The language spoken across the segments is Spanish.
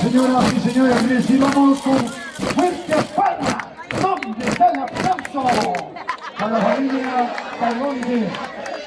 Señoras y señores, recibamos con fuerte palma. ¿Dónde está el aplauso? A la familia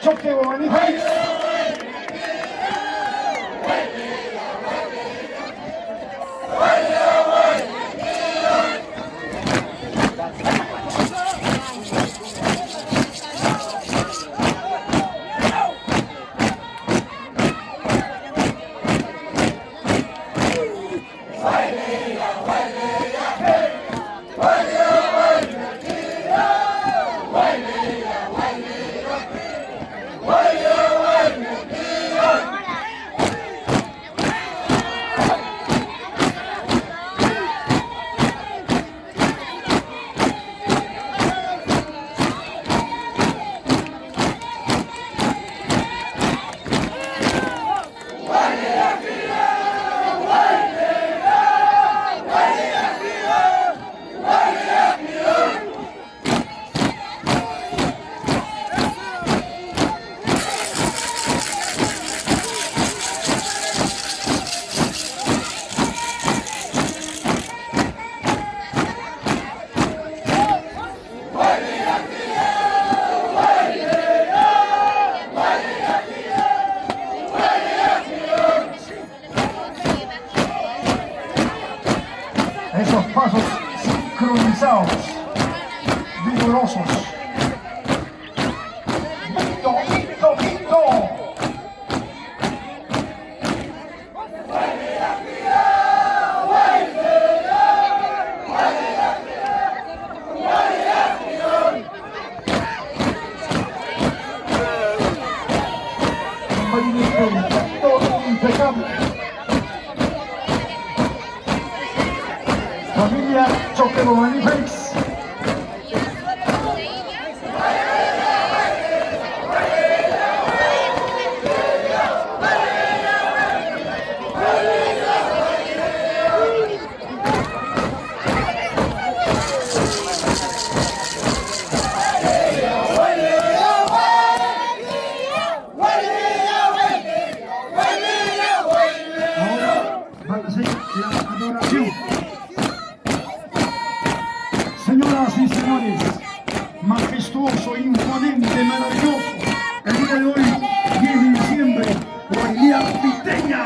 Choquehuamani Felix. Esos pasos sincronizados, vigorosos. ¡Vito, Vito, Vito! Impecable. Familia Choquehuamani Felix. hacer la adoración. Señoras y señores, majestuoso, imponente, maravilloso, el día de hoy, 10 de diciembre, Huaylia Viteña.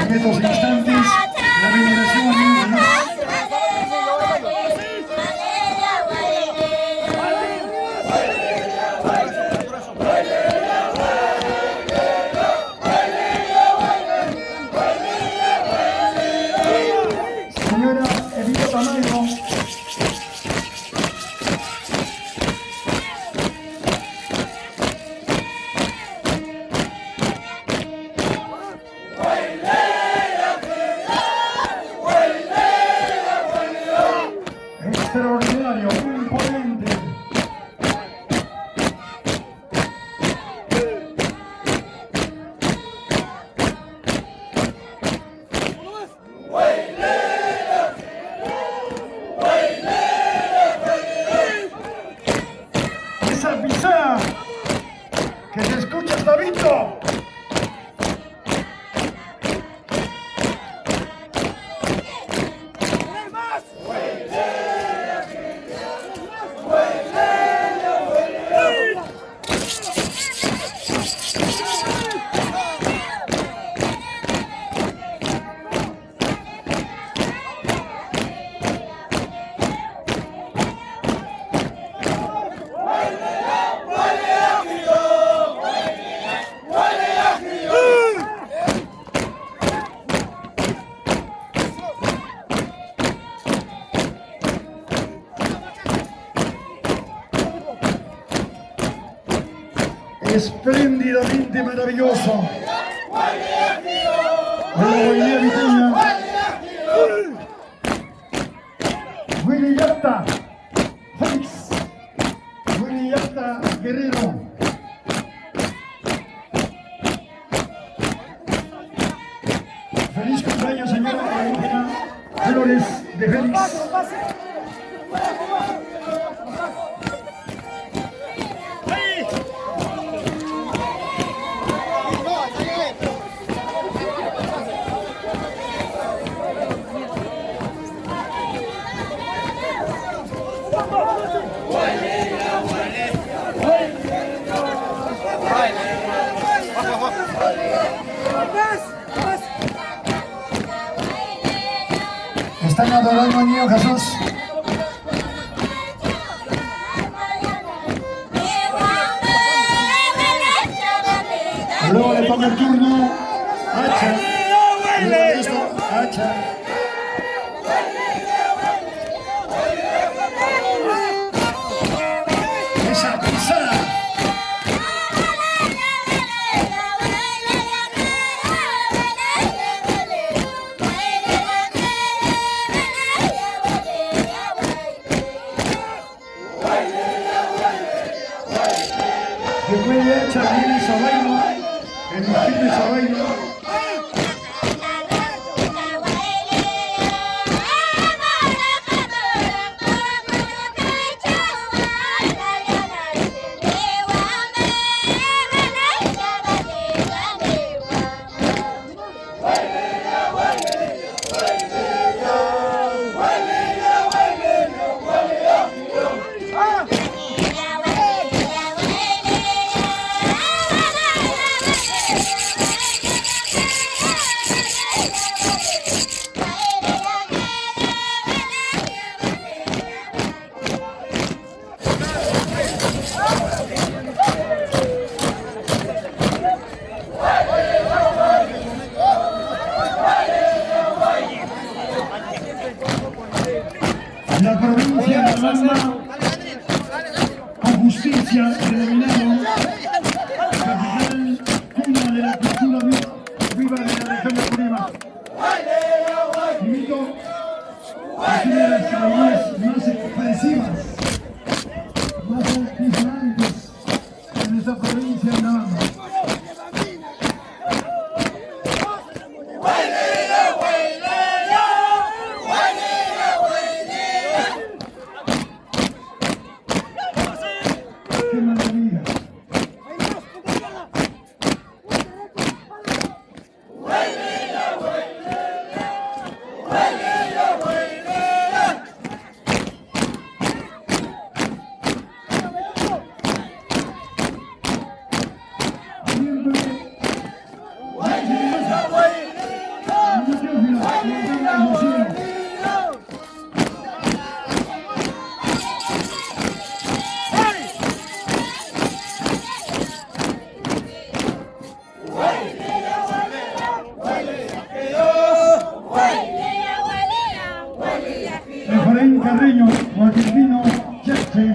En estos instantes, la veneración señora Evita Tamayo. Extraordinario, imponente. Esa pisada que se escucha hasta Vito. Espléndidamente maravilloso. Huaylia Viteña. Huaylia Felix. Huaylia Guerrero. Feliz cumpleaños, señora Valentina Flores de Félix. Están adorando al niño Jesús. Luego le toca el turno Hacha. Luego de esto, Hacha. Esa pisada. Después de Hacha viene Sabaino, el disfrute de Sabaino. con justicia denominado capital cuna de la cultura viva de la región de Apurimac. Invito a una de las ceremonias más expresivas, más altisonantes en esta provincia de Navarra. ¡Qué maravilla! Efraín Carreño, argentino, Cheche.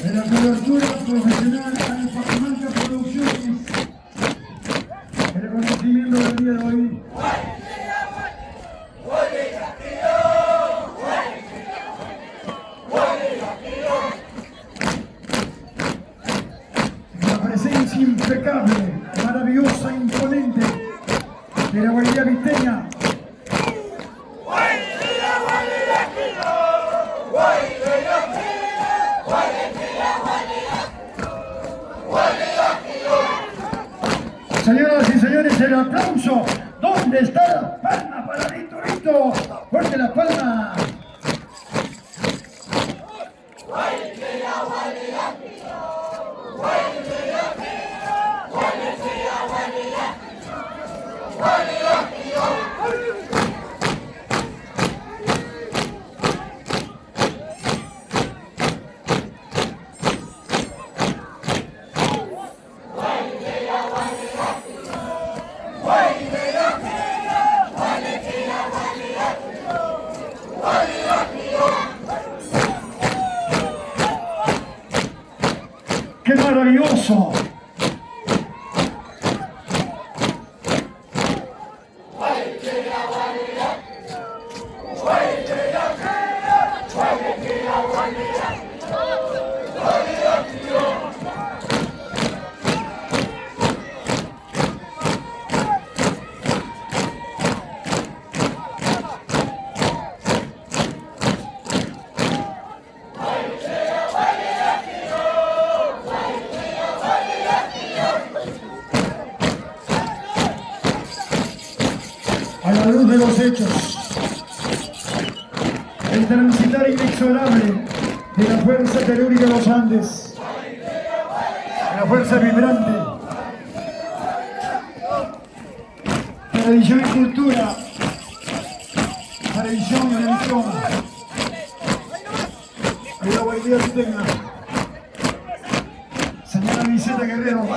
En la cobertura profesional al Pacamanca Producciones, el reconocimiento del día de hoy. La presencia impecable, maravillosa, imponente de la Huaylia viteña. Señoras y señores, el aplauso. ¿Dónde está la palma para Vito Vito? ¡Fuerte la palma! ¡Qué maravilloso! A la luz de los hechos, el transitar inexorable de la fuerza telúrica de los Andes, de la fuerza vibrante, tradición y cultura, tradición y religión, de la Huaylia viteña, señora Vicenta Guerrero,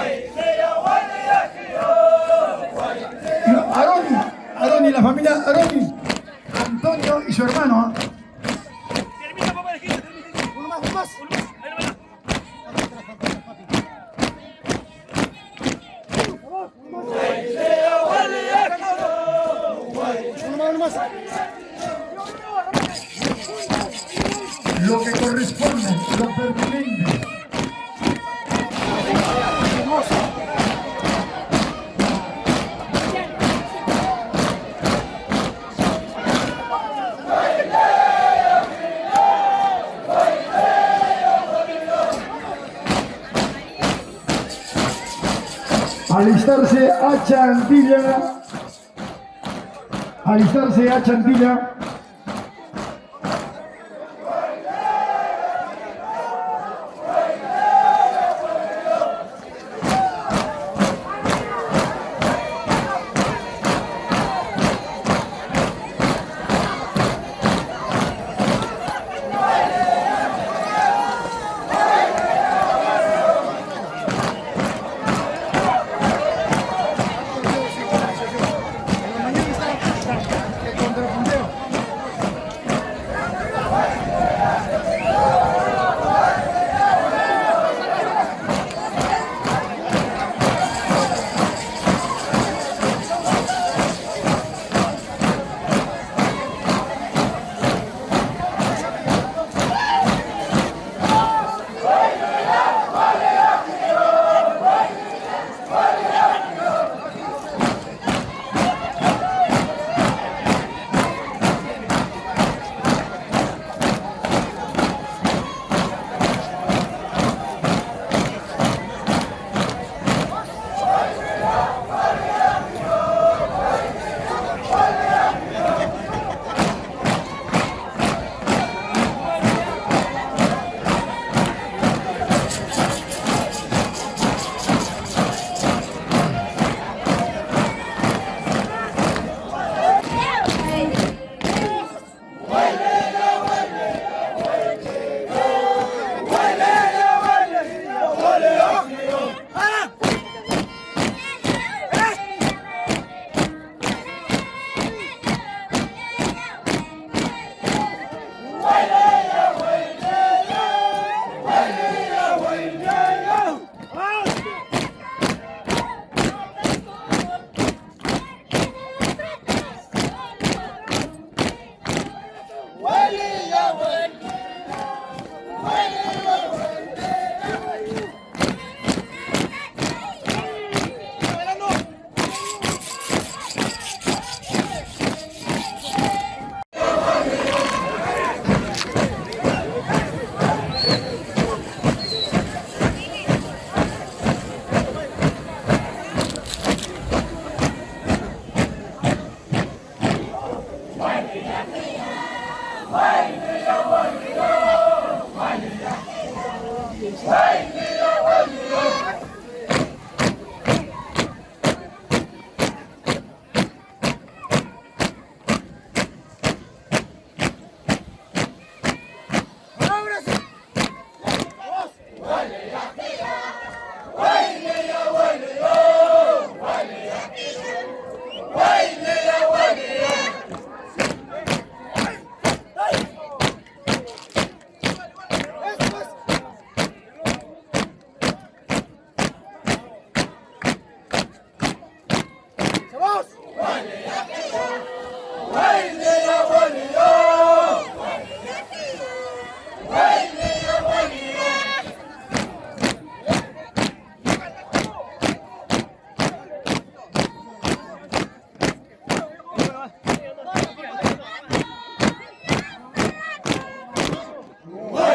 Aroni, la familia Aroni, Antonio y su hermano. Termina, papá, uno más. Ahí no va. Lo que corresponde, lo pertinente. Alistarse a Chantilla. Alistarse a Chantilla.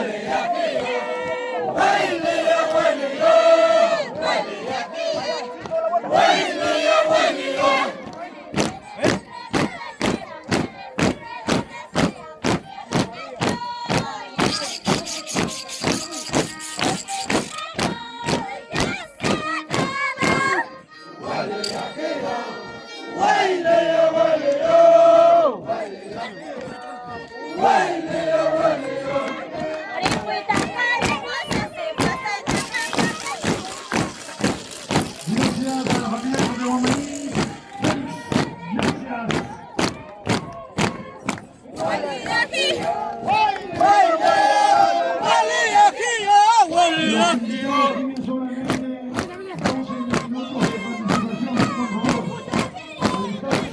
Gracias a la familia Choquehuamani Felix. Gracias. Tienen solamente 12 minutos de participación, por favor. Alistarse,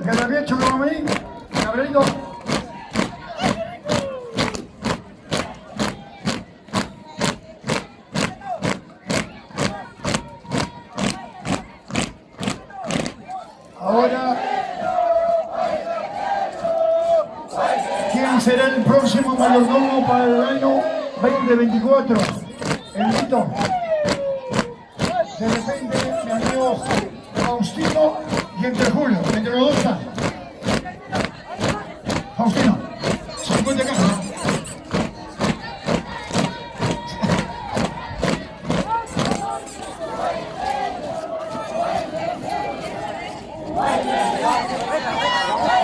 que lo había hecho como a mí, Gabrielito. Ahora, ¿quién será el próximo mayordomo para el año 2024? El Vito. De repente, mi amigo Faustino y entre Julio, entre los dos está. Faustino, 50 cajas.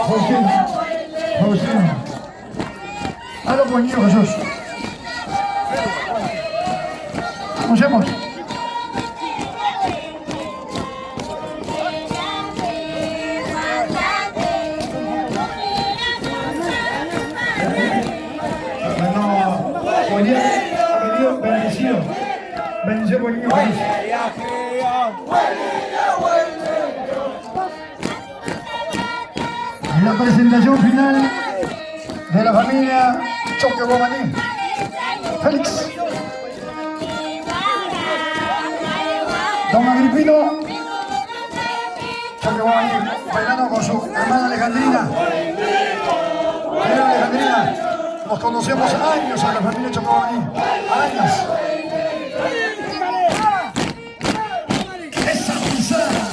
Faustino. Hazlo con el niño Jesús. ¿Cómo hacemos? Bendecido. Bendecido por el niño Jesús. La presentación final de la familia Choquehuamani Felix. Don Agripino Choquehuamani bailando con su hermana Alejandrina. Mira Alejandrina, nos conocemos años en la familia Choquehuamani. Años. Esa pisada.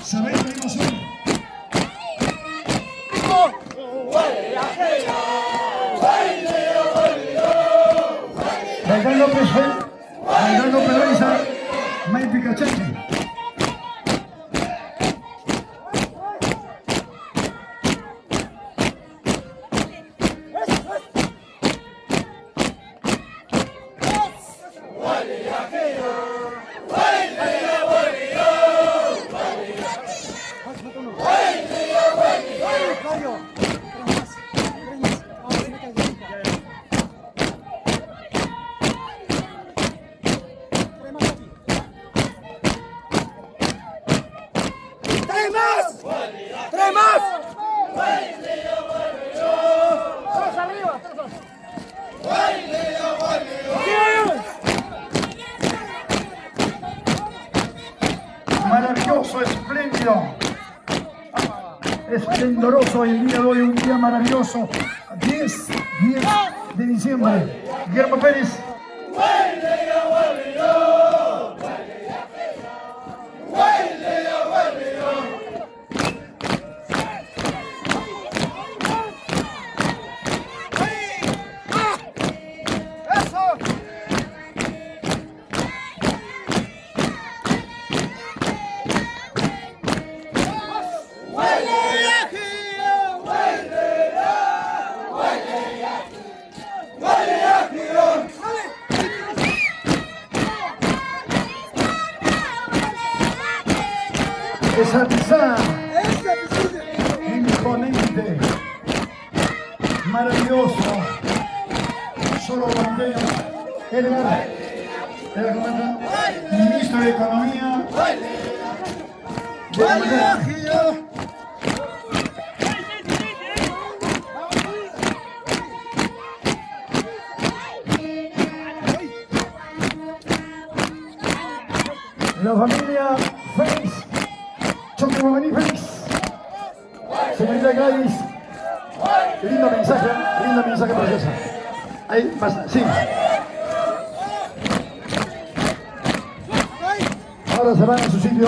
¿Sabéis la emoción? Gaitán López fue, Gaitán López Loaiza, May Picachachi. maravilloso, espléndido, esplendoroso el día de hoy, un día maravilloso. 10 de diciembre. Guillermo Pérez. Esa pisada imponente, maravilloso, solo bandera. Edgar, ministro de Economía. La familia Felix. Choquehuamani Felix, señorita Gladys, lindo mensaje preciosa. Ahí pasa, sí. Ahora se van a su sitio,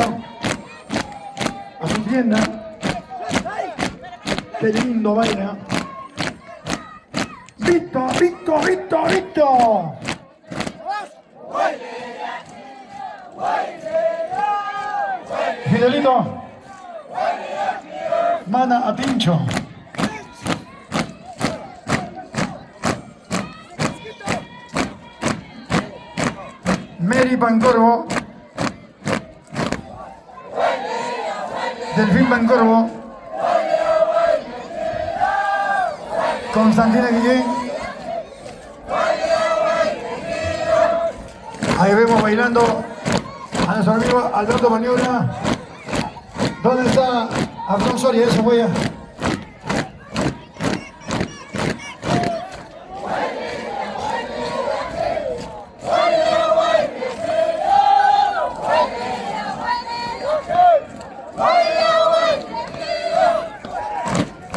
a su tienda. Qué lindo baila. Vito, Vito, Vito, Vito. Fidelito. Mana a Tincho. Mary Pancorvo. Delfín Pancorvo. Constantina Guillén. Ahí vemos bailando a nuestro amigo Alberto Maniobra. ¿Dónde está Abrón Soria? Esa huella.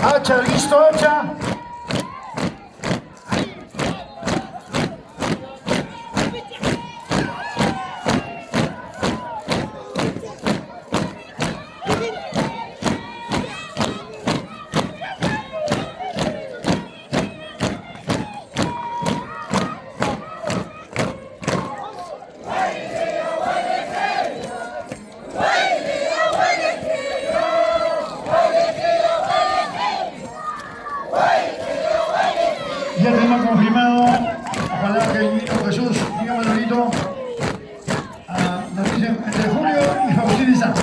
Hacha, listo, hacha. Ya tenemos confirmado, ojalá que el niño Jesús, niño Manolito, nos dicen entre julio y Faustiniza.